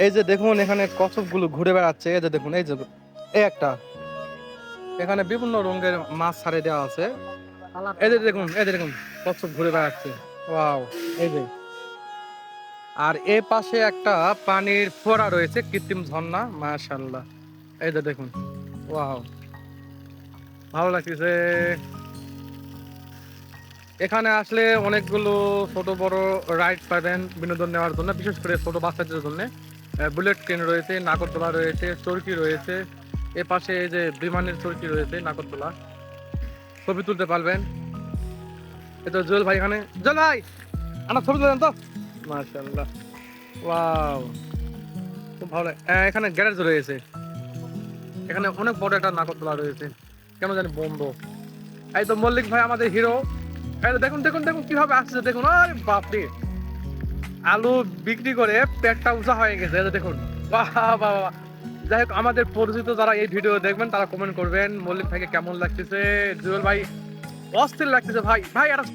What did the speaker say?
এই যে দেখুন এখানে কচ্ছপগুলো ঘুরে বেড়াচ্ছে, এই যে দেখুন, এই যে এই একটা এখানে বিভিন্ন রঙের মাছ ছাড়ে দেওয়া আছে। এই যে দেখুন, এই যে দেখুন কচ্ছপ ঘুরে বেড়াচ্ছে। ওয়াও! এই যে, আর এ পাশে একটা পানির ফোয়ারা রয়েছে, কৃত্রিম ঝর্ণা, মাশাআল্লাহ। এই যে দেখুন, ওয়াও, ভালো লাগতেছে। এখানে আসলে অনেকগুলো ছোট বড় রাইড পাবেন বিনোদন নেওয়ার জন্য, বিশেষ করে ছোট বাচ্চাদের জন্য। বুলেট ট্রেন রয়েছে, নাগরদোলা রয়েছে, চরকি রয়েছে। এ পাশে এই যে বিমানের চরকি রয়েছে, নাগরদোলা, ছবি তুলতে পারবেন। এই তো জুয়েল ভাই এখানে, জুয়েল ভাই আমার ছবি তুলেন তো। মাশাআল্লাহ, ওয়াও, খুব ভালো এখানে গ্যারেজ রয়েছে, এখানে অনেক বড় একটা নাগরদোলা রয়েছে, কেন জানি বন্ধ। এই তো মল্লিক ভাই আমাদের হিরো। এই তো দেখুন দেখুন দেখুন কিভাবে আসছে, দেখুন, আরে বাপরে, আলু বিক্রি করে পেটটা উঁচা হয়ে গেছে, এই যে দেখুন। বাহ বাহ বাহ। যাই হোক, আমাদের পরিচিত যারা এই ভিডিও দেখবেন তারা কমেন্ট করবেন মল্লিক ভাইকে কেমন লাগতেছে। জুয়েল ভাই অস্থির লাগতেছে ভাই, ভাই এটা